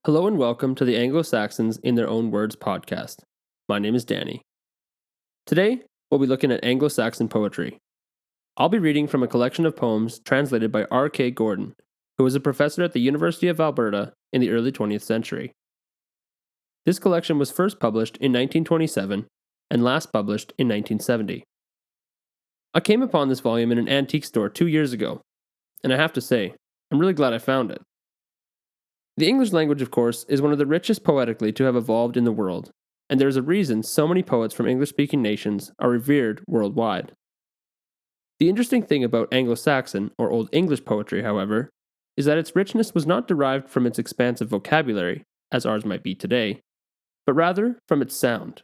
Hello and welcome to the Anglo-Saxons in Their Own Words podcast. My name is Danny. Today, we'll be looking at Anglo-Saxon poetry. I'll be reading from a collection of poems translated by R.K. Gordon, who was a professor at the University of Alberta in the early 20th century. This collection was first published in 1927 and last published in 1970. I came upon this volume in an antique store 2 years ago, and I have to say, I'm really glad I found it. The English language, of course, is one of the richest poetically to have evolved in the world, and there is a reason so many poets from English-speaking nations are revered worldwide. The interesting thing about Anglo-Saxon, or Old English poetry, however, is that its richness was not derived from its expansive vocabulary, as ours might be today, but rather from its sound.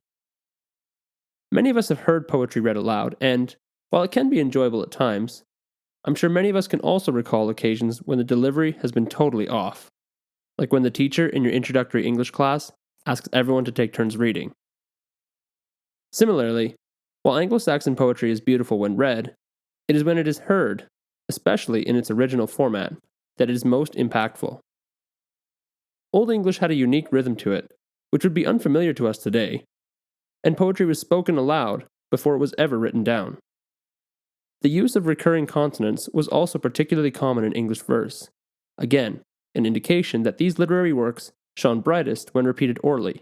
Many of us have heard poetry read aloud, and, while it can be enjoyable at times, I'm sure many of us can also recall occasions when the delivery has been totally off. Like when the teacher in your introductory English class asks everyone to take turns reading. Similarly, while Anglo-Saxon poetry is beautiful when read, it is when it is heard, especially in its original format, that it is most impactful. Old English had a unique rhythm to it, which would be unfamiliar to us today, and poetry was spoken aloud before it was ever written down. The use of recurring consonants was also particularly common in English verse, again, an indication that these literary works shone brightest when repeated orally.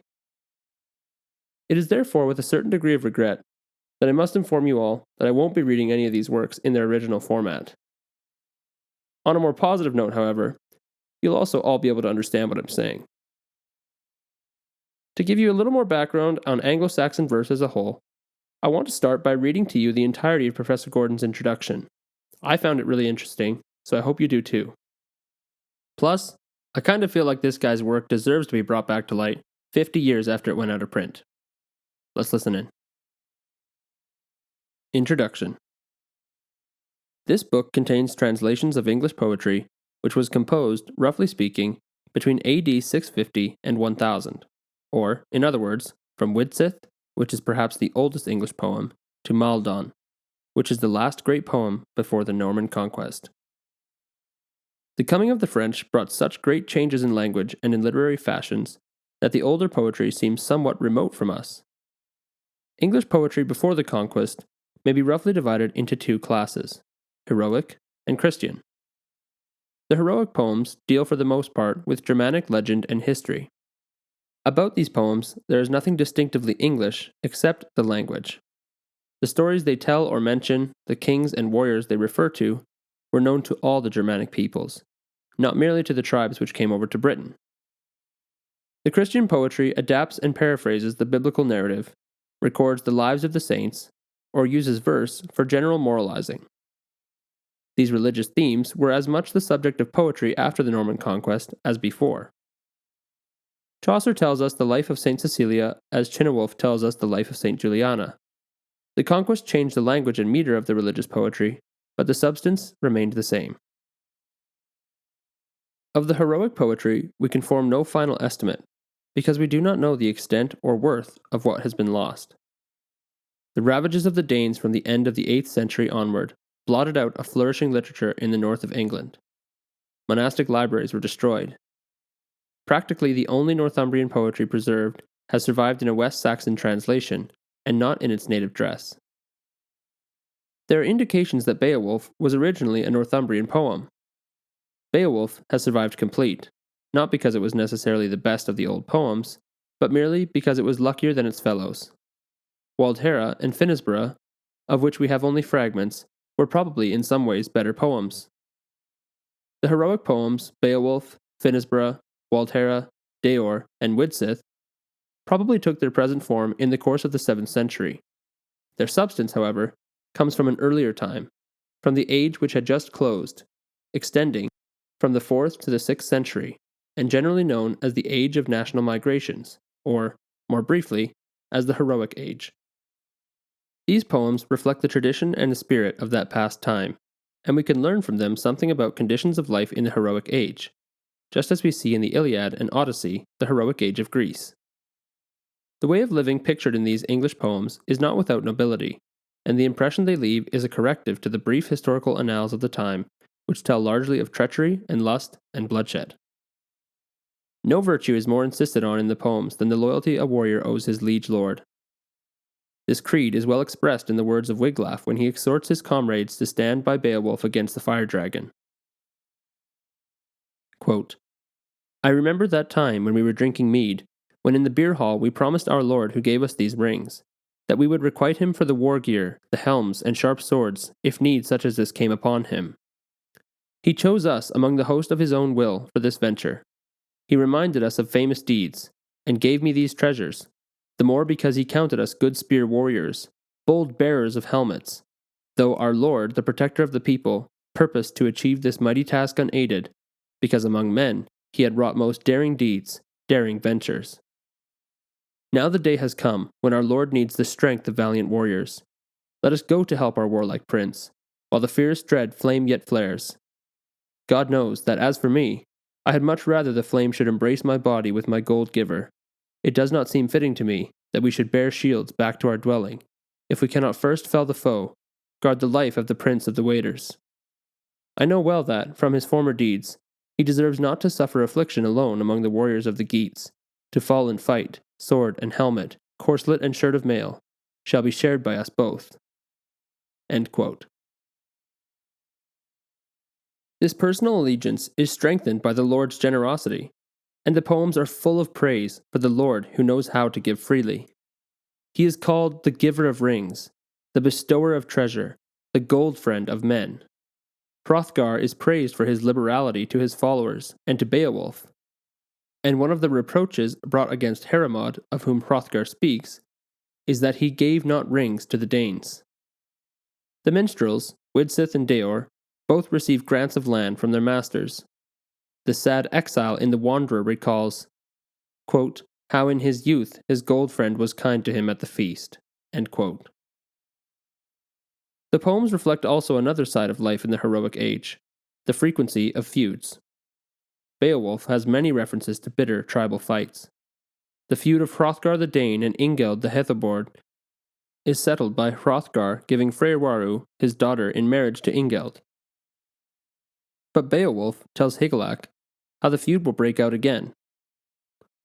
It is therefore with a certain degree of regret that I must inform you all that I won't be reading any of these works in their original format. On a more positive note, however, you'll also all be able to understand what I'm saying. To give you a little more background on Anglo-Saxon verse as a whole, I want to start by reading to you the entirety of Professor Gordon's introduction. I found it really interesting, so I hope you do too. Plus, I kind of feel like this guy's work deserves to be brought back to light 50 years after it went out of print. Let's listen in. Introduction. This book contains translations of English poetry, which was composed, roughly speaking, between AD 650 and 1000, or, in other words, from Widsith, which is perhaps the oldest English poem, to Maldon, which is the last great poem before the Norman conquest. The coming of the French brought such great changes in language and in literary fashions that the older poetry seems somewhat remote from us. English poetry before the conquest may be roughly divided into two classes, heroic and Christian. The heroic poems deal for the most part with Germanic legend and history. About these poems, there is nothing distinctively English except the language. The stories they tell or mention, the kings and warriors they refer to, were known to all the Germanic peoples, not merely to the tribes which came over to Britain. The Christian poetry adapts and paraphrases the biblical narrative, records the lives of the saints, or uses verse for general moralizing. These religious themes were as much the subject of poetry after the Norman conquest as before. Chaucer tells us the life of St. Cecilia as Cynewulf tells us the life of St. Juliana. The conquest changed the language and meter of the religious poetry, but the substance remained the same. Of the heroic poetry, we can form no final estimate, because we do not know the extent or worth of what has been lost. The ravages of the Danes from the end of the 8th century onward blotted out a flourishing literature in the north of England. Monastic libraries were destroyed. Practically the only Northumbrian poetry preserved has survived in a West Saxon translation, and not in its native dress. There are indications that Beowulf was originally a Northumbrian poem. Beowulf has survived complete, not because it was necessarily the best of the old poems, but merely because it was luckier than its fellows. Waldhera and Finisbera, of which we have only fragments, were probably in some ways better poems. The heroic poems, Beowulf, Finisbera, Waldhera, Deor, and Widsith, probably took their present form in the course of the 7th century. Their substance, however, comes from an earlier time, from the age which had just closed, extending from the 4th to the 6th century, and generally known as the Age of National Migrations, or, more briefly, as the Heroic Age. These poems reflect the tradition and the spirit of that past time, and we can learn from them something about conditions of life in the Heroic Age, just as we see in the Iliad and Odyssey the Heroic Age of Greece. The way of living pictured in these English poems is not without nobility, and the impression they leave is a corrective to the brief historical annals of the time, which tell largely of treachery and lust and bloodshed. No virtue is more insisted on in the poems than the loyalty a warrior owes his liege lord. This creed is well expressed in the words of Wiglaf when he exhorts his comrades to stand by Beowulf against the fire dragon. Quote, I remember that time when we were drinking mead, when in the beer hall we promised our lord who gave us these rings, that we would requite him for the war gear, the helms, and sharp swords, if need such as this came upon him. He chose us among the host of his own will for this venture. He reminded us of famous deeds, and gave me these treasures, the more because he counted us good spear warriors, bold bearers of helmets, though our lord, the protector of the people, purposed to achieve this mighty task unaided, because among men he had wrought most daring deeds, daring ventures. Now the day has come when our lord needs the strength of valiant warriors. Let us go to help our warlike prince, while the fierce dread flame yet flares. God knows that as for me, I had much rather the flame should embrace my body with my gold giver. It does not seem fitting to me that we should bear shields back to our dwelling, if we cannot first fell the foe, guard the life of the prince of the waiters. I know well that, from his former deeds, he deserves not to suffer affliction alone among the warriors of the Geats, to fall in fight, sword and helmet, corslet and shirt of mail, shall be shared by us both. End quote. This personal allegiance is strengthened by the Lord's generosity, and the poems are full of praise for the Lord who knows how to give freely. He is called the giver of rings, the bestower of treasure, the gold friend of men. Hrothgar is praised for his liberality to his followers and to Beowulf, and one of the reproaches brought against Heremod, of whom Hrothgar speaks, is that he gave not rings to the Danes. The minstrels, Widsith and Deor, both receive grants of land from their masters. The sad exile in The Wanderer recalls, quote, how in his youth his gold friend was kind to him at the feast. End quote. The poems reflect also another side of life in the heroic age, the frequency of feuds. Beowulf has many references to bitter tribal fights. The feud of Hrothgar the Dane and Ingeld the Heathobord is settled by Hrothgar giving Freywaru his daughter in marriage to Ingeld. But Beowulf tells Hygelac how the feud will break out again.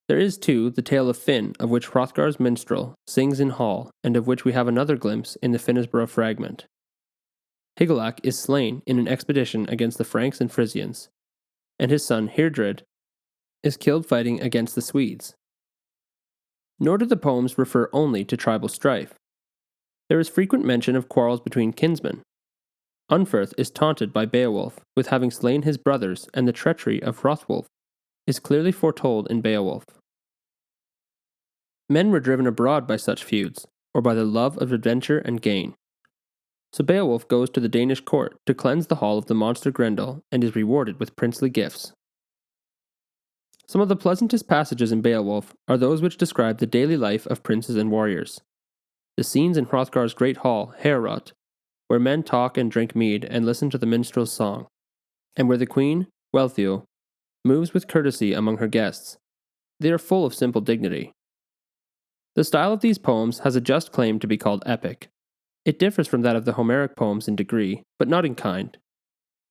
There is, too, the tale of Finn, of which Hrothgar's minstrel sings in hall, and of which we have another glimpse in the Finnesborough fragment. Hygelac is slain in an expedition against the Franks and Frisians, and his son Hirdred is killed fighting against the Swedes. Nor do the poems refer only to tribal strife. There is frequent mention of quarrels between kinsmen. Unferth is taunted by Beowulf with having slain his brothers, and the treachery of Hrothwulf is clearly foretold in Beowulf. Men were driven abroad by such feuds, or by the love of adventure and gain. So Beowulf goes to the Danish court to cleanse the hall of the monster Grendel and is rewarded with princely gifts. Some of the pleasantest passages in Beowulf are those which describe the daily life of princes and warriors. The scenes in Hrothgar's great hall, Heorot, where men talk and drink mead and listen to the minstrel's song, and where the queen, Wealhtheow, moves with courtesy among her guests. They are full of simple dignity. The style of these poems has a just claim to be called epic. It differs from that of the Homeric poems in degree, but not in kind.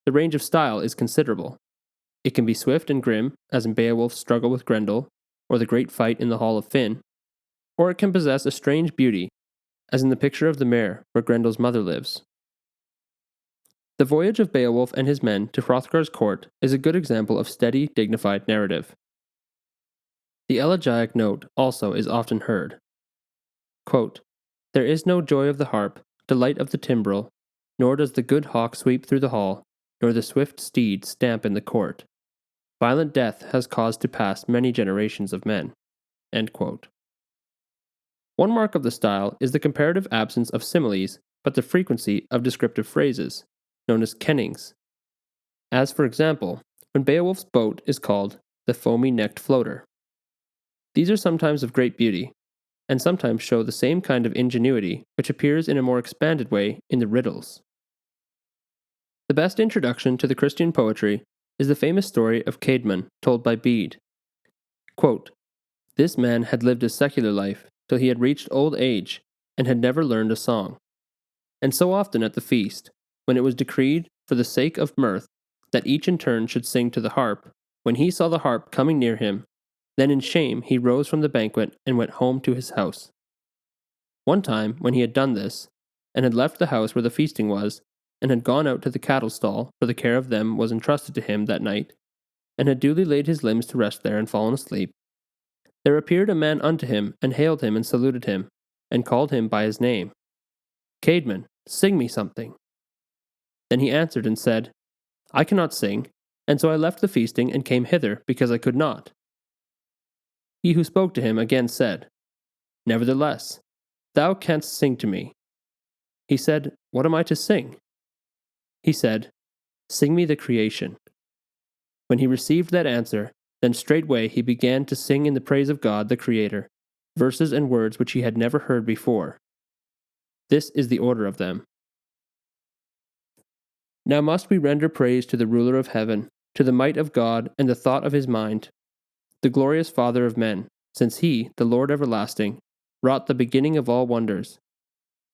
The range of style is considerable. It can be swift and grim, as in Beowulf's struggle with Grendel, or the great fight in the Hall of Finn, or it can possess a strange beauty, as in the picture of the Mare, where Grendel's mother lives. The voyage of Beowulf and his men to Hrothgar's court is a good example of steady, dignified narrative. The elegiac note also is often heard. Quote, there is no joy of the harp, delight of the timbrel, nor does the good hawk sweep through the hall, nor the swift steed stamp in the court. Violent death has caused to pass many generations of men. End quote. One mark of the style is the comparative absence of similes, but the frequency of descriptive phrases, known as kennings. As for example, when Beowulf's boat is called the foamy-necked floater. These are sometimes of great beauty, and sometimes show the same kind of ingenuity which appears in a more expanded way in the riddles. The best introduction to the Christian poetry is the famous story of Caedmon, told by Bede. Quote, this man had lived a secular life till he had reached old age, and had never learned a song. And so often at the feast, when it was decreed, for the sake of mirth, that each in turn should sing to the harp, when he saw the harp coming near him, Then in shame he rose from the banquet and went home to his house. One time, when he had done this, and had left the house where the feasting was, and had gone out to the cattle stall, for the care of them was entrusted to him that night, and had duly laid his limbs to rest there and fallen asleep, there appeared a man unto him, and hailed him, and saluted him, and called him by his name. Caedmon, sing me something. Then he answered and said, I cannot sing, and so I left the feasting and came hither, because I could not. He who spoke to him again said, Nevertheless, thou canst sing to me. He said, What am I to sing? He said, Sing me the creation. When he received that answer, then straightway he began to sing in the praise of God the Creator, verses and words which he had never heard before. This is the order of them. Now must we render praise to the ruler of heaven, to the might of God and the thought of his mind, the glorious Father of men, since he, the Lord everlasting, wrought the beginning of all wonders.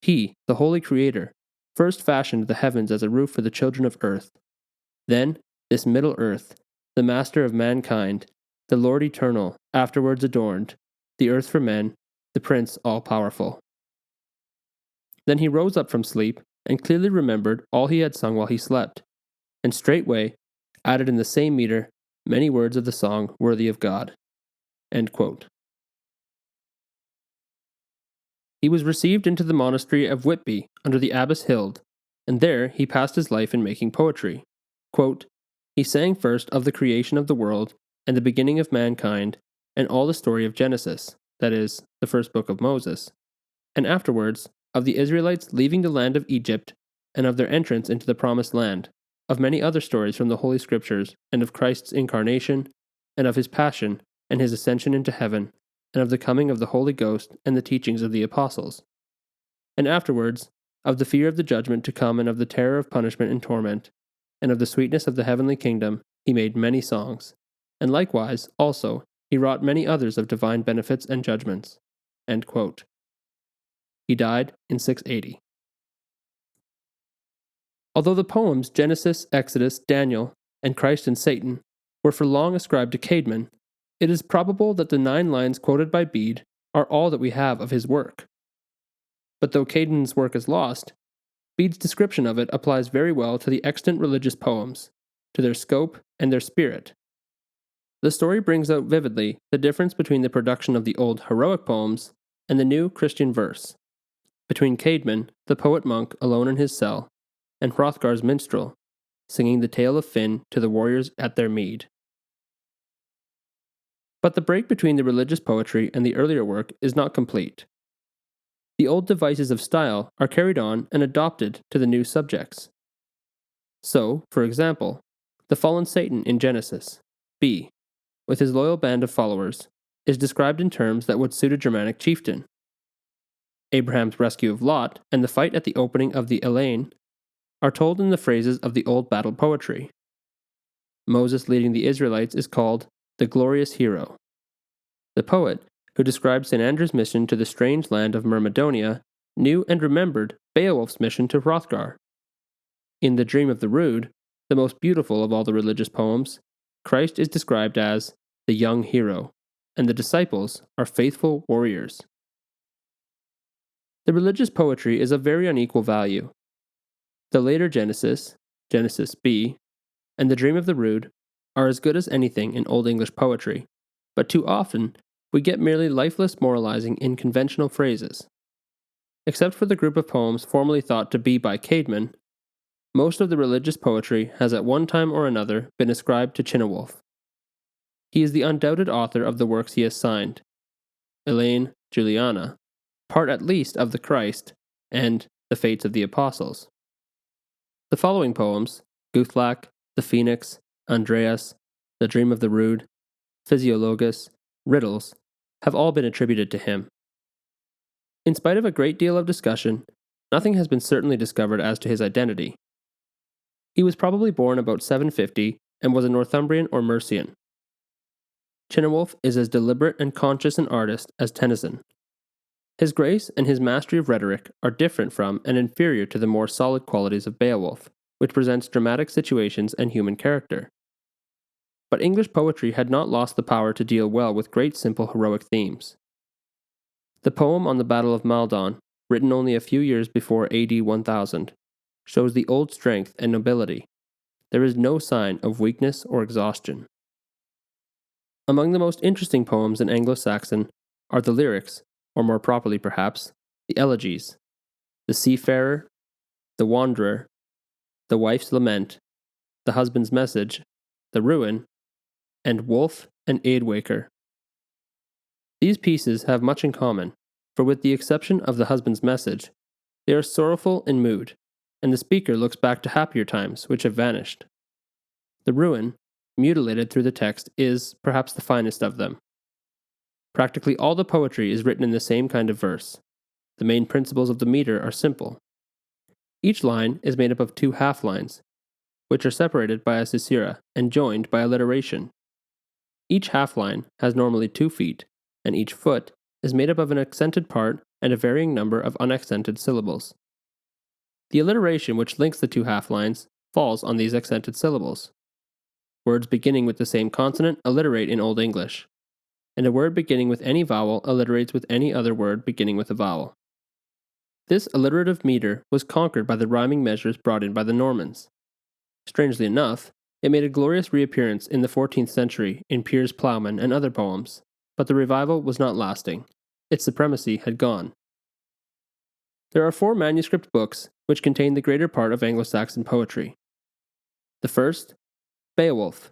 He, the holy Creator, first fashioned the heavens as a roof for the children of earth. Then, this middle earth, the master of mankind, the Lord eternal, afterwards adorned, the earth for men, the Prince all-powerful. Then he rose up from sleep, and clearly remembered all he had sung while he slept, and straightway added in the same meter many words of the song worthy of God. End quote. He was received into the monastery of Whitby under the abbess Hild, and there he passed his life in making poetry. Quote, he sang first of the creation of the world and the beginning of mankind, and all the story of Genesis, that is, the first book of Moses, and afterwards of the Israelites leaving the land of Egypt, and of their entrance into the promised land, of many other stories from the Holy Scriptures, and of Christ's incarnation, and of his passion, and his ascension into heaven, and of the coming of the Holy Ghost, and the teachings of the apostles. And afterwards, of the fear of the judgment to come, and of the terror of punishment and torment, and of the sweetness of the heavenly kingdom, he made many songs. And likewise, also, he wrought many others of divine benefits and judgments. End quote. He died in 680. Although the poems Genesis, Exodus, Daniel, and Christ and Satan were for long ascribed to Caedmon, it is probable that the 9 lines quoted by Bede are all that we have of his work. But though Caedmon's work is lost, Bede's description of it applies very well to the extant religious poems, to their scope and their spirit. The story brings out vividly the difference between the production of the old heroic poems and the new Christian verse, between Caedmon, the poet-monk alone in his cell, and Hrothgar's minstrel, singing the tale of Finn to the warriors at their mead. But the break between the religious poetry and the earlier work is not complete. The old devices of style are carried on and adopted to the new subjects. So, for example, the fallen Satan in Genesis, B, with his loyal band of followers, is described in terms that would suit a Germanic chieftain. Abraham's rescue of Lot and the fight at the opening of the Elaine are told in the phrases of the old battle poetry. Moses leading the Israelites is called the glorious hero. The poet, who described St. Andrew's mission to the strange land of Myrmidonia, knew and remembered Beowulf's mission to Hrothgar. In The Dream of the Rood, the most beautiful of all the religious poems, Christ is described as the young hero, and the disciples are faithful warriors. The religious poetry is of very unequal value. The later Genesis, Genesis B, and The Dream of the Rood are as good as anything in Old English poetry, but too often we get merely lifeless moralizing in conventional phrases. Except for the group of poems formerly thought to be by Caedmon, most of the religious poetry has at one time or another been ascribed to Cynewulf. He is the undoubted author of the works he has signed, Elaine, Juliana, part at least of the Christ, and the Fates of the Apostles. The following poems, Guthlac, the Phoenix, Andreas, The Dream of the Rood, Physiologus, Riddles, have all been attributed to him. In spite of a great deal of discussion, nothing has been certainly discovered as to his identity. He was probably born about 750 and was a Northumbrian or Mercian. Cynewulf is as deliberate and conscious an artist as Tennyson. His grace and his mastery of rhetoric are different from and inferior to the more solid qualities of Beowulf, which presents dramatic situations and human character. but English poetry had not lost the power to deal well with great simple heroic themes. The poem on the Battle of Maldon, written only a few years before AD 1000, shows the old strength and nobility. There is no sign of weakness or exhaustion. Among the most interesting poems in Anglo-Saxon are the lyrics, or more properly perhaps, the elegies, the seafarer, the wanderer, the wife's lament, the husband's message, the ruin, and wolf and aidwaker. These pieces have much in common, for with the exception of the husband's message, they are sorrowful in mood, and the speaker looks back to happier times which have vanished. The ruin, mutilated through the text, is perhaps the finest of them. Practically all the poetry is written in the same kind of verse. The main principles of the meter are simple. Each line is made up of two half-lines, which are separated by a caesura and joined by alliteration. Each half-line has normally 2 feet, and each foot is made up of an accented part and a varying number of unaccented syllables. The alliteration which links the two half-lines falls on these accented syllables. Words beginning with the same consonant alliterate in Old English, and a word beginning with any vowel alliterates with any other word beginning with a vowel. This alliterative meter was conquered by the rhyming measures brought in by the Normans. Strangely enough, it made a glorious reappearance in the 14th century in Piers Plowman and other poems, but the revival was not lasting. Its supremacy had gone. There are 4 manuscript books which contain the greater part of Anglo-Saxon poetry. The first, Beowulf.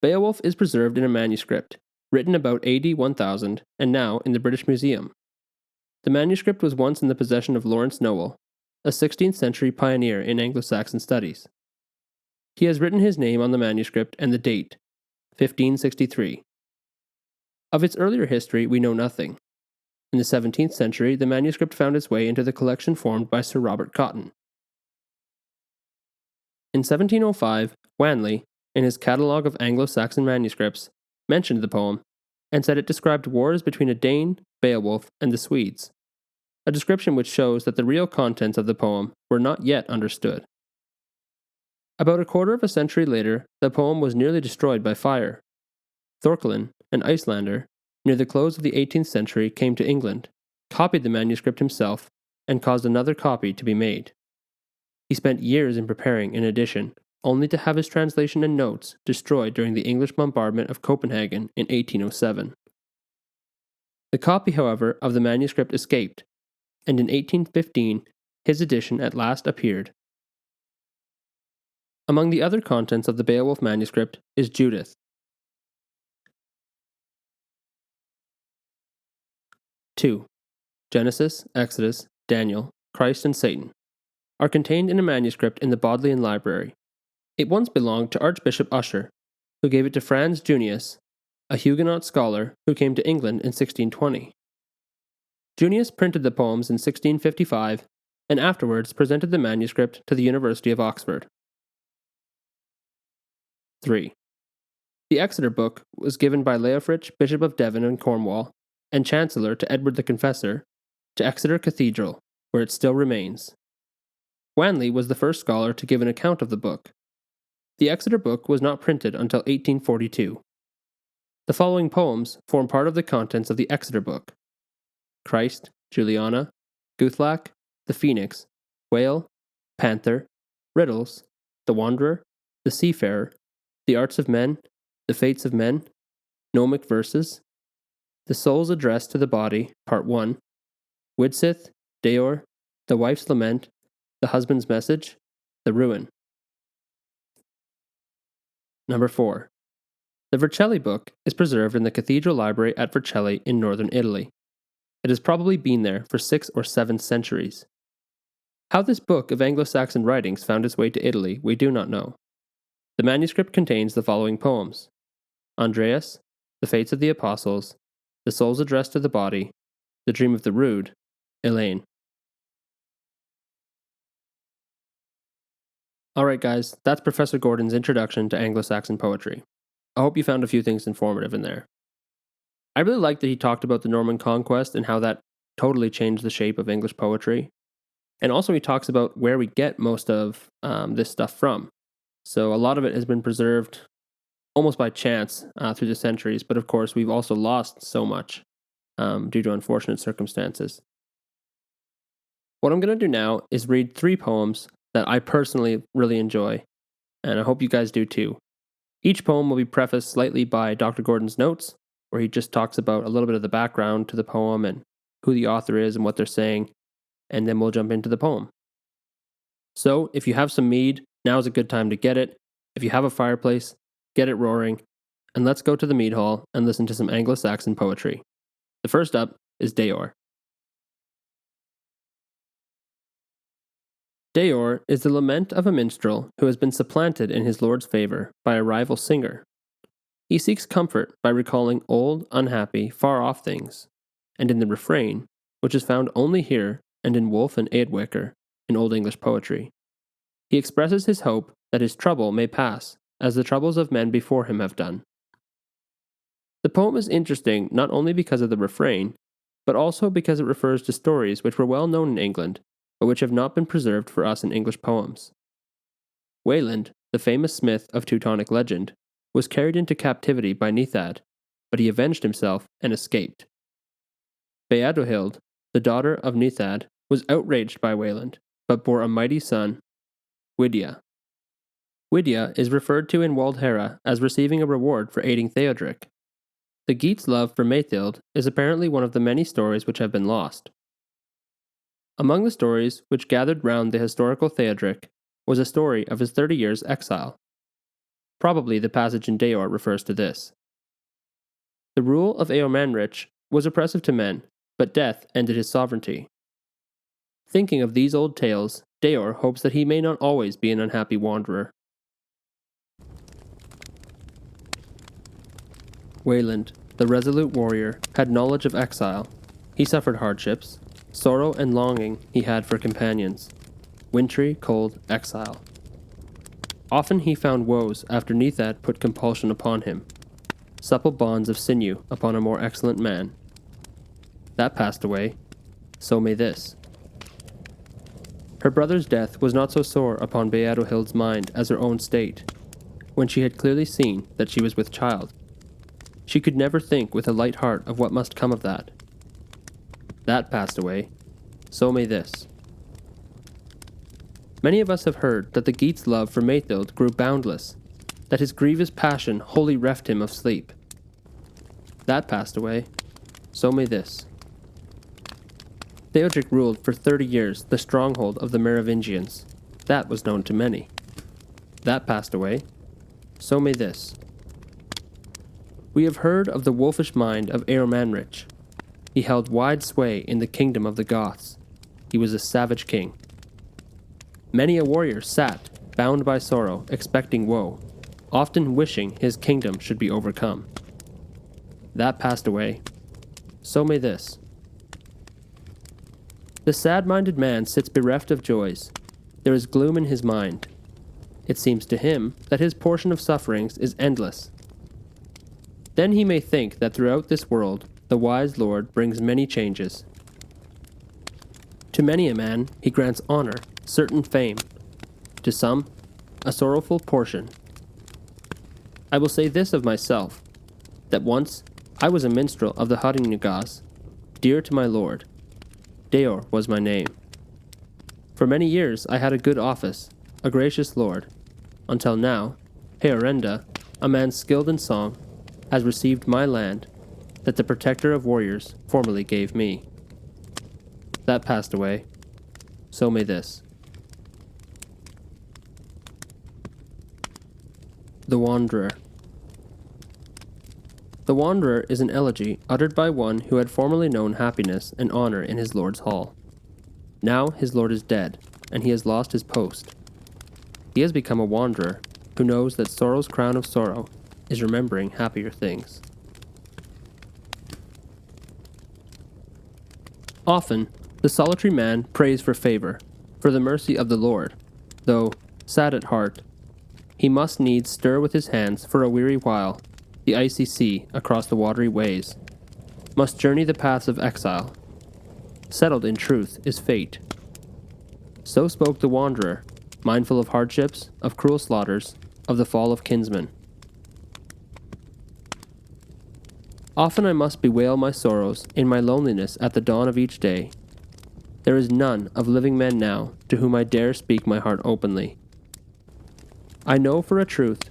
Beowulf is preserved in a manuscript, written about AD 1000 and now in the British Museum. The manuscript was once in the possession of Lawrence Nowell, a 16th century pioneer in Anglo-Saxon studies. He has written his name on the manuscript and the date, 1563. Of its earlier history, we know nothing. In the 17th century, the manuscript found its way into the collection formed by Sir Robert Cotton. In 1705, Wanley, in his Catalogue of Anglo-Saxon Manuscripts, mentioned the poem and said it described wars between a Dane, Beowulf, and the Swedes, a description which shows that the real contents of the poem were not yet understood. About a quarter of a century later, the poem was nearly destroyed by fire. Thorkelin, an Icelander, near the close of the 18th century came to England, copied the manuscript himself, and caused another copy to be made. He spent years in preparing an edition, only to have his translation and notes destroyed during the English bombardment of Copenhagen in 1807. The copy, however, of the manuscript escaped, and in 1815 his edition at last appeared. Among the other contents of the Beowulf manuscript is Judith. 2. Genesis, Exodus, Daniel, Christ, and Satan are contained in a manuscript in the Bodleian Library. It once belonged to Archbishop Usher, who gave it to Franz Junius, a Huguenot scholar who came to England in 1620. Junius printed the poems in 1655 and afterwards presented the manuscript to the University of Oxford. 3. The Exeter Book was given by Leofric, Bishop of Devon and Cornwall, and Chancellor to Edward the Confessor, to Exeter Cathedral, where it still remains. Wanley was the first scholar to give an account of the book. The Exeter Book was not printed until 1842. The following poems form part of the contents of the Exeter Book: Christ, Juliana, Guthlac, the Phoenix, Whale, Panther, Riddles, the Wanderer, the Seafarer, the Arts of Men, the Fates of Men, Gnomic Verses, the Soul's Address to the Body, Part 1, Widsith, Deor, the Wife's Lament, the Husband's Message, the Ruin. Number 4. The Vercelli book is preserved in the Cathedral Library at Vercelli in northern Italy. It has probably been there for 6 or 7 centuries. How this book of Anglo-Saxon writings found its way to Italy, we do not know. The manuscript contains the following poems: Andreas, the Fates of the Apostles, the Soul's Address to the Body, the Dream of the Rood, Elaine. Alright guys, that's Professor Gordon's introduction to Anglo-Saxon poetry. I hope you found a few things informative in there. I really like that he talked about the Norman conquest and how that totally changed the shape of English poetry. And also he talks about where we get most of this stuff from. So a lot of it has been preserved almost by chance through the centuries, but of course we've also lost so much due to unfortunate circumstances. What I'm going to do now is read 3 poems that I personally really enjoy, and I hope you guys do too. Each poem will be prefaced slightly by Dr. Gordon's notes, where he just talks about a little bit of the background to the poem and who the author is and what they're saying, and then we'll jump into the poem. So, if you have some mead, now's a good time to get it. If you have a fireplace, get it roaring, and let's go to the mead hall and listen to some Anglo-Saxon poetry. The first up is Deor. Deor is the lament of a minstrel who has been supplanted in his lord's favor by a rival singer. He seeks comfort by recalling old, unhappy, far-off things, and in the refrain, which is found only here and in Wolfe and Eadwicker in Old English poetry, he expresses his hope that his trouble may pass, as the troubles of men before him have done. The poem is interesting not only because of the refrain, but also because it refers to stories which were well known in England, but which have not been preserved for us in English poems. Wayland, the famous smith of Teutonic legend, was carried into captivity by Nithad, but he avenged himself and escaped. Beowulf, the daughter of Nithad, was outraged by Wayland, but bore a mighty son, Widia. Widia is referred to in Waldhera as receiving a reward for aiding Theodric. The Geat's love for Maethild is apparently one of the many stories which have been lost. Among the stories which gathered round the historical Theodric was a story of his 30 years' exile. Probably the passage in Deor refers to this. The rule of Eomanrich was oppressive to men, but death ended his sovereignty. Thinking of these old tales, Deor hopes that he may not always be an unhappy wanderer. Wayland, the resolute warrior, had knowledge of exile. He suffered hardships, sorrow and longing he had for companions, wintry, cold exile. Often he found woes after Nithad put compulsion upon him, supple bonds of sinew upon a more excellent man. That passed away, so may this. Her brother's death was not so sore upon Beowulf's mind as her own state, when she had clearly seen that she was with child. She could never think with a light heart of what must come of that. That passed away, so may this. Many of us have heard that the Geat's love for Maethild grew boundless, that his grievous passion wholly reft him of sleep. That passed away, so may this. Theodric ruled for 30 years the stronghold of the Merovingians. That was known to many. That passed away, so may this. We have heard of the wolfish mind of Eomanrich. He held wide sway in the kingdom of the Goths. He was a savage king. Many a warrior sat, bound by sorrow, expecting woe, often wishing his kingdom should be overcome. That passed away, so may this. The sad-minded man sits bereft of joys. There is gloom in his mind. It seems to him that his portion of sufferings is endless. Then he may think that throughout this world the wise Lord brings many changes. To many a man he grants honor, certain fame. To some, a sorrowful portion. I will say this of myself, that once I was a minstrel of the Haringas, dear to my lord. Deor was my name. For many years I had a good office, a gracious lord, until now, Heorenda, a man skilled in song, has received my land, that the protector of warriors formerly gave me. That passed away, so may this. The Wanderer. The Wanderer is an elegy uttered by one who had formerly known happiness and honor in his lord's hall. Now his lord is dead, and he has lost his post. He has become a wanderer who knows that sorrow's crown of sorrow is remembering happier things. Often, the solitary man prays for favor, for the mercy of the Lord, though, sad at heart, he must needs stir with his hands for a weary while the icy sea across the watery ways, must journey the paths of exile. Settled in truth is fate. So spoke the wanderer, mindful of hardships, of cruel slaughters, of the fall of kinsmen. Often I must bewail my sorrows in my loneliness at the dawn of each day. There is none of living men now to whom I dare speak my heart openly. I know for a truth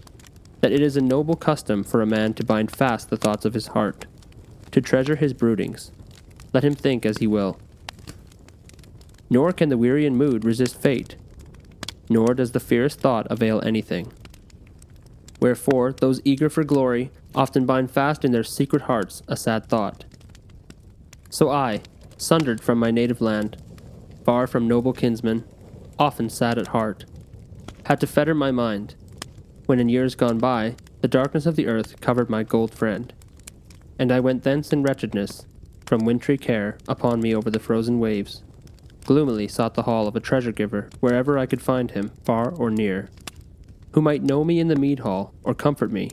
that it is a noble custom for a man to bind fast the thoughts of his heart, to treasure his broodings, let him think as he will. Nor can the weary in mood resist fate, nor does the fierce thought avail anything. Wherefore those eager for glory often bind fast in their secret hearts a sad thought. So I, sundered from my native land, far from noble kinsmen, often sad at heart, had to fetter my mind, when in years gone by the darkness of the earth covered my gold friend, and I went thence in wretchedness, from wintry care upon me over the frozen waves, gloomily sought the hall of a treasure-giver wherever I could find him, far or near, who might know me in the mead hall, or comfort me,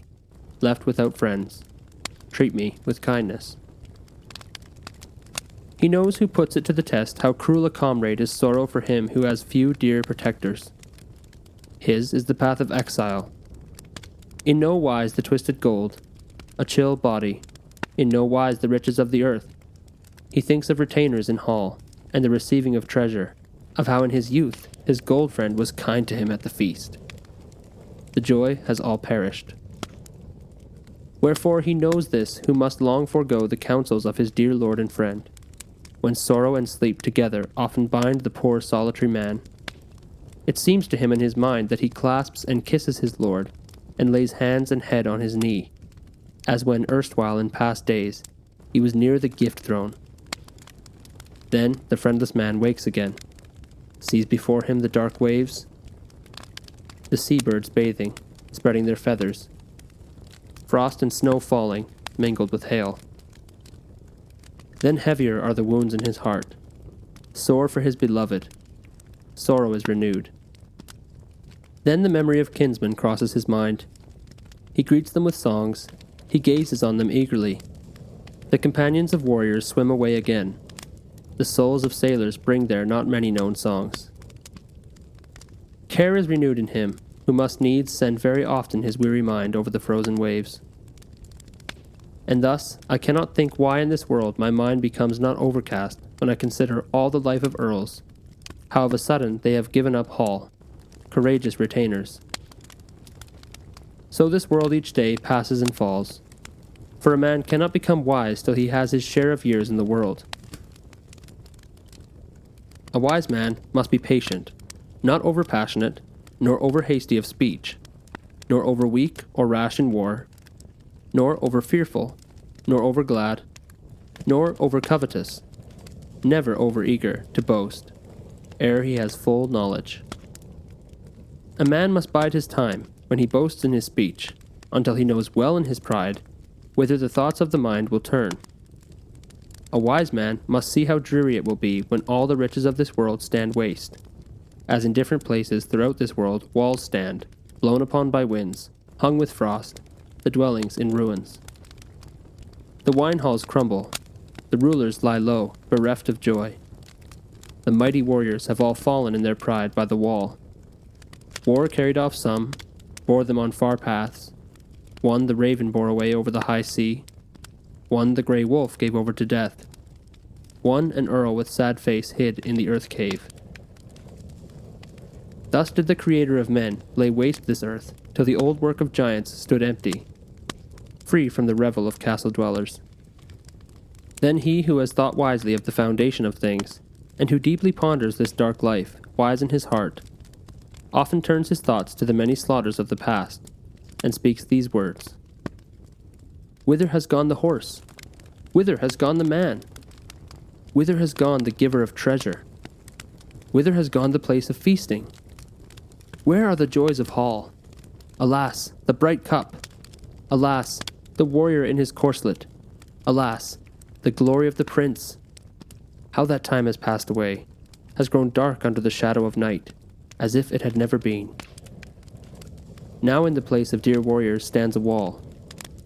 left without friends, treat me with kindness. He knows who puts it to the test how cruel a comrade is sorrow for him who has few dear protectors. His is the path of exile. In no wise the twisted gold, a chill body, in no wise the riches of the earth. He thinks of retainers in hall, and the receiving of treasure, of how in his youth his gold friend was kind to him at the feast. The joy has all perished. Wherefore he knows this who must long forego the counsels of his dear lord and friend, when sorrow and sleep together often bind the poor solitary man. It seems to him in his mind that he clasps and kisses his lord, and lays hands and head on his knee, as when erstwhile in past days he was near the gift throne. Then the friendless man wakes again, sees before him the dark waves, the seabirds bathing, spreading their feathers, frost and snow falling, mingled with hail. Then heavier are the wounds in his heart, sore for his beloved, sorrow is renewed. Then the memory of kinsmen crosses his mind. He greets them with songs, he gazes on them eagerly. The companions of warriors swim away again. The souls of sailors bring there not many known songs. Care is renewed in him, who must needs send very often his weary mind over the frozen waves. And thus I cannot think why in this world my mind becomes not overcast when I consider all the life of earls, how of a sudden they have given up hall, courageous retainers. So this world each day passes and falls, for a man cannot become wise till he has his share of years in the world. A wise man must be patient, not over-passionate, nor over-hasty of speech, nor over-weak or rash in war, nor over-fearful, nor over-glad, nor over-covetous, never over-eager to boast, ere he has full knowledge. A man must bide his time when he boasts in his speech, until he knows well in his pride whither the thoughts of the mind will turn. A wise man must see how dreary it will be when all the riches of this world stand waste, as in different places throughout this world walls stand, blown upon by winds, hung with frost, the dwellings in ruins. The wine halls crumble, the rulers lie low, bereft of joy. The mighty warriors have all fallen in their pride by the wall. War carried off some, bore them on far paths. One the raven bore away over the high sea. One the grey wolf gave over to death. One an earl with sad face hid in the earth cave. Thus did the Creator of men lay waste this earth, till the old work of giants stood empty, free from the revel of castle dwellers. Then he who has thought wisely of the foundation of things, and who deeply ponders this dark life, wise in his heart, often turns his thoughts to the many slaughters of the past, and speaks these words: Whither has gone the horse? Whither has gone the man? Whither has gone the giver of treasure? Whither has gone the place of feasting? Where are the joys of hall? Alas, the bright cup! Alas, the warrior in his corslet! Alas, the glory of the prince! How that time has passed away, has grown dark under the shadow of night, as if it had never been. Now in the place of dear warriors stands a wall,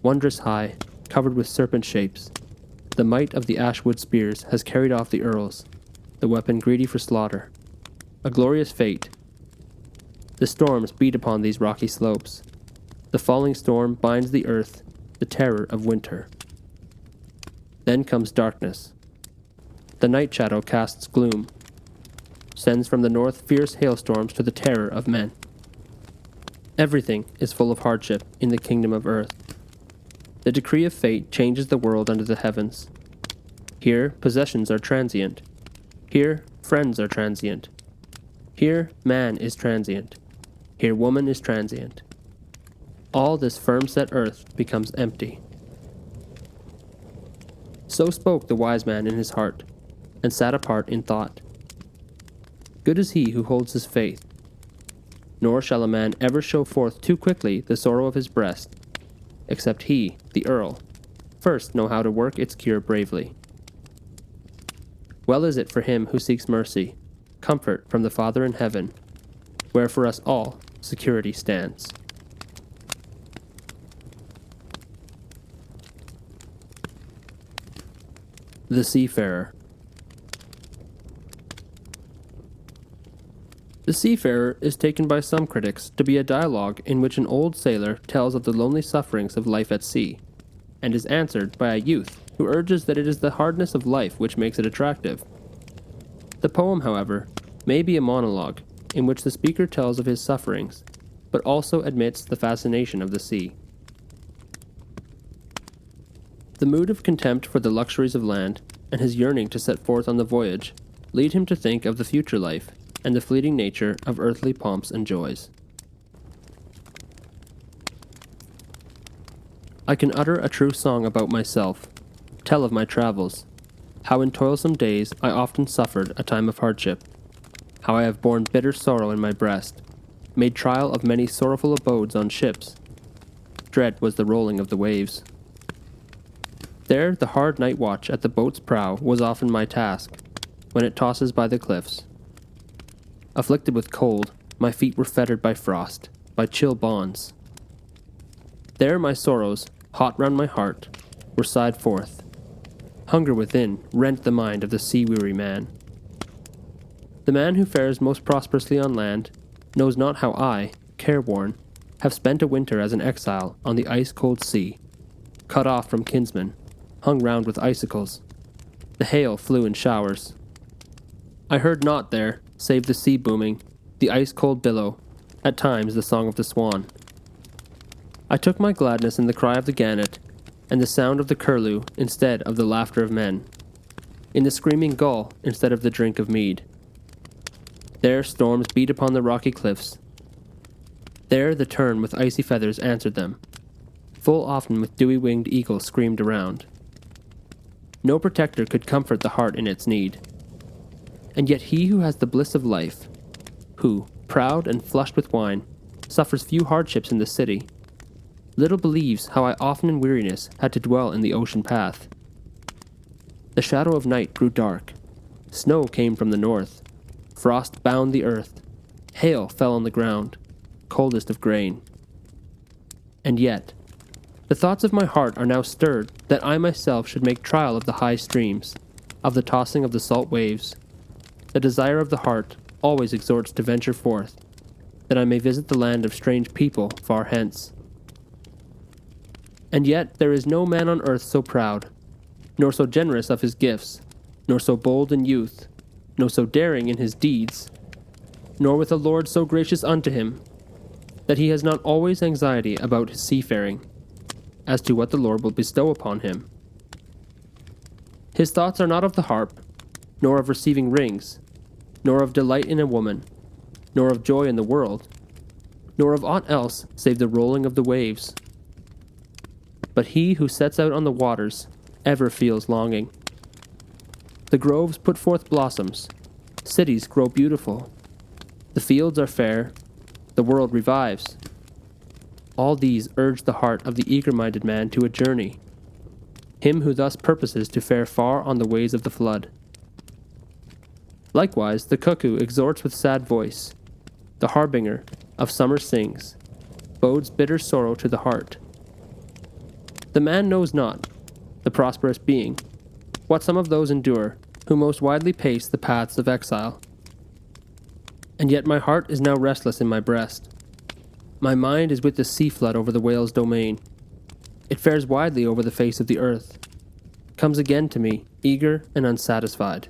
wondrous high, covered with serpent shapes. The might of the ashwood spears has carried off the earls, the weapon greedy for slaughter. A glorious fate. The storms beat upon these rocky slopes. The falling storm binds the earth, the terror of winter. Then comes darkness. The night shadow casts gloom, sends from the north fierce hailstorms to the terror of men. Everything is full of hardship in the kingdom of earth. The decree of fate changes the world under the heavens. Here, possessions are transient. Here, friends are transient. Here, man is transient. Here, woman is transient. All this firm-set earth becomes empty. So spoke the wise man in his heart, and sat apart in thought. Good is he who holds his faith, nor shall a man ever show forth too quickly the sorrow of his breast, except he, the earl, first know how to work its cure bravely. Well is it for him who seeks mercy, comfort from the Father in heaven, where for us all security stands. The Seafarer. The Seafarer is taken by some critics to be a dialogue in which an old sailor tells of the lonely sufferings of life at sea, and is answered by a youth who urges that it is the hardness of life which makes it attractive. The poem, however, may be a monologue in which the speaker tells of his sufferings, but also admits the fascination of the sea. The mood of contempt for the luxuries of land, and his yearning to set forth on the voyage, lead him to think of the future life, and the fleeting nature of earthly pomps and joys. I can utter a true song about myself, tell of my travels, how in toilsome days I often suffered a time of hardship, how I have borne bitter sorrow in my breast, made trial of many sorrowful abodes on ships. Dread was the rolling of the waves. There the hard night watch at the boat's prow was often my task, when it tosses by the cliffs. Afflicted with cold, my feet were fettered by frost, by chill bonds. There my sorrows, hot round my heart, were sighed forth. Hunger within rent the mind of the sea-weary man. The man who fares most prosperously on land knows not how I, careworn, have spent a winter as an exile on the ice-cold sea, cut off from kinsmen, hung round with icicles. The hail flew in showers. I heard naught there, save the sea booming, the ice-cold billow, at times the song of the swan. I took my gladness in the cry of the gannet, and the sound of the curlew instead of the laughter of men, in the screaming gull instead of the drink of mead. There storms beat upon the rocky cliffs. There the tern with icy feathers answered them. Full often with dewy-winged eagles screamed around. No protector could comfort the heart in its need. And yet he who has the bliss of life, who, proud and flushed with wine, suffers few hardships in the city, little believes how I often in weariness had to dwell in the ocean path. The shadow of night grew dark. Snow came from the north. Frost bound the earth. Hail fell on the ground, coldest of grain. And yet, the thoughts of my heart are now stirred that I myself should make trial of the high streams, of the tossing of the salt waves. The desire of the heart always exhorts to venture forth, that I may visit the land of strange people far hence. And yet there is no man on earth so proud, nor so generous of his gifts, nor so bold in youth, nor so daring in his deeds, nor with a Lord so gracious unto him, that he has not always anxiety about his seafaring, as to what the Lord will bestow upon him. His thoughts are not of the harp, nor of receiving rings, nor of delight in a woman, nor of joy in the world, nor of aught else save the rolling of the waves. But he who sets out on the waters ever feels longing. The groves put forth blossoms, cities grow beautiful, the fields are fair, the world revives. All these urge the heart of the eager-minded man to a journey, him who thus purposes to fare far on the ways of the flood. Likewise the cuckoo exhorts with sad voice, the harbinger of summer sings, bodes bitter sorrow to the heart. The man knows not, the prosperous being, what some of those endure who most widely pace the paths of exile. And yet my heart is now restless in my breast. My mind is with the sea flood over the whale's domain. It fares widely over the face of the earth, comes again to me, eager and unsatisfied.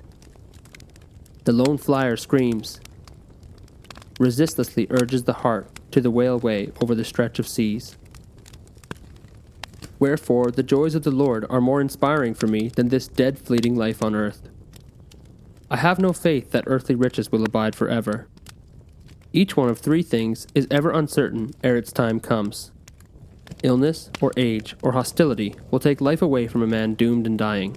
The lone flyer screams, resistlessly urges the heart to the whale way over the stretch of seas. Wherefore the joys of the Lord are more inspiring for me than this dead fleeting life on earth. I have no faith that earthly riches will abide forever. Each one of three things is ever uncertain ere its time comes. Illness, or age, or hostility will take life away from a man doomed and dying.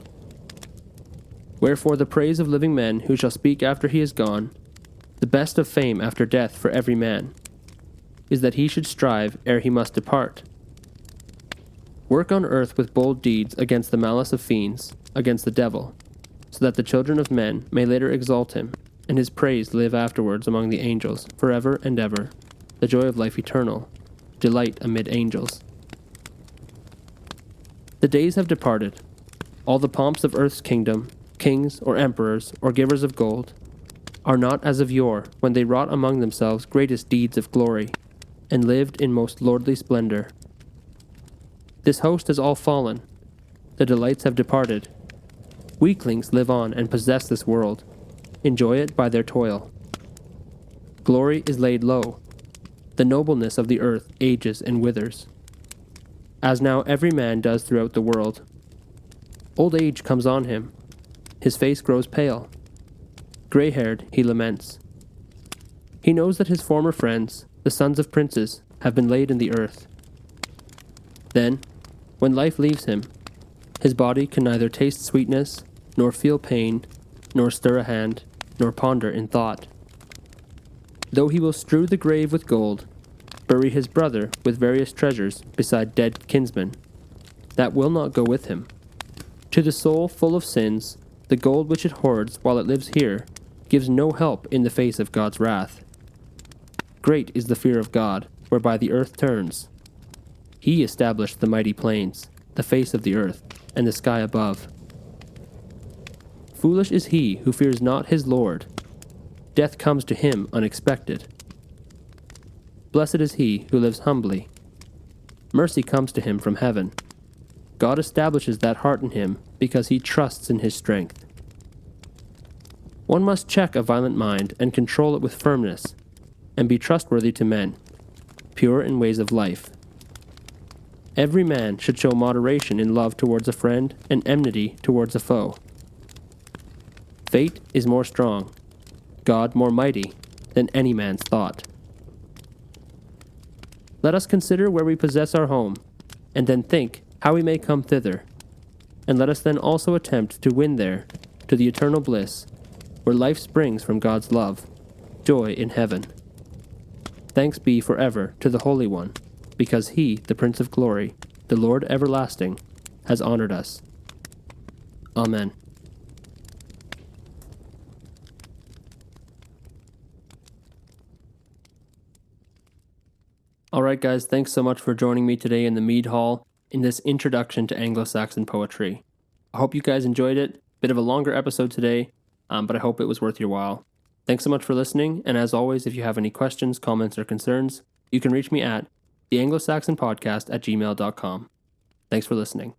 Wherefore the praise of living men who shall speak after he is gone, the best of fame after death for every man, is that he should strive ere he must depart. Work on earth with bold deeds against the malice of fiends, against the devil, so that the children of men may later exalt him, and his praise live afterwards among the angels, forever and ever, the joy of life eternal, delight amid angels. The days have departed. All the pomps of earth's kingdom, kings or emperors or givers of gold, are not as of yore when they wrought among themselves greatest deeds of glory, and lived in most lordly splendor. This host has all fallen. The delights have departed. Weaklings live on and possess this world, enjoy it by their toil. Glory is laid low. The nobleness of the earth ages and withers, as now every man does throughout the world. Old age comes on him. His face grows pale. Gray-haired, he laments. He knows that his former friends, the sons of princes, have been laid in the earth. Then, when life leaves him, his body can neither taste sweetness, nor feel pain, nor stir a hand, nor ponder in thought. Though he will strew the grave with gold, bury his brother with various treasures beside dead kinsmen, that will not go with him. To the soul full of sins, the gold which it hoards while it lives here gives no help in the face of God's wrath. Great is the fear of God, whereby the earth turns. He established the mighty plains, the face of the earth, and the sky above. Foolish is he who fears not his Lord. Death comes to him unexpected. Blessed is he who lives humbly. Mercy comes to him from heaven. God establishes that heart in him because he trusts in his strength. One must check a violent mind and control it with firmness, and be trustworthy to men, pure in ways of life. Every man should show moderation in love towards a friend and enmity towards a foe. Fate is more strong, God more mighty than any man's thought. Let us consider where we possess our home, and then think how we may come thither, and let us then also attempt to win there to the eternal bliss, where life springs from God's love, joy in heaven. Thanks be forever to the Holy One, because he, the Prince of Glory, the Lord everlasting, has honored us. Amen. Alright guys, thanks so much for joining me today in the Mead Hall in this introduction to Anglo-Saxon poetry. I hope you guys enjoyed it. Bit of a longer episode today, but I hope it was worth your while. Thanks so much for listening, and as always, if you have any questions, comments, or concerns, you can reach me at theanglosaxonpodcast@gmail.com. Thanks for listening.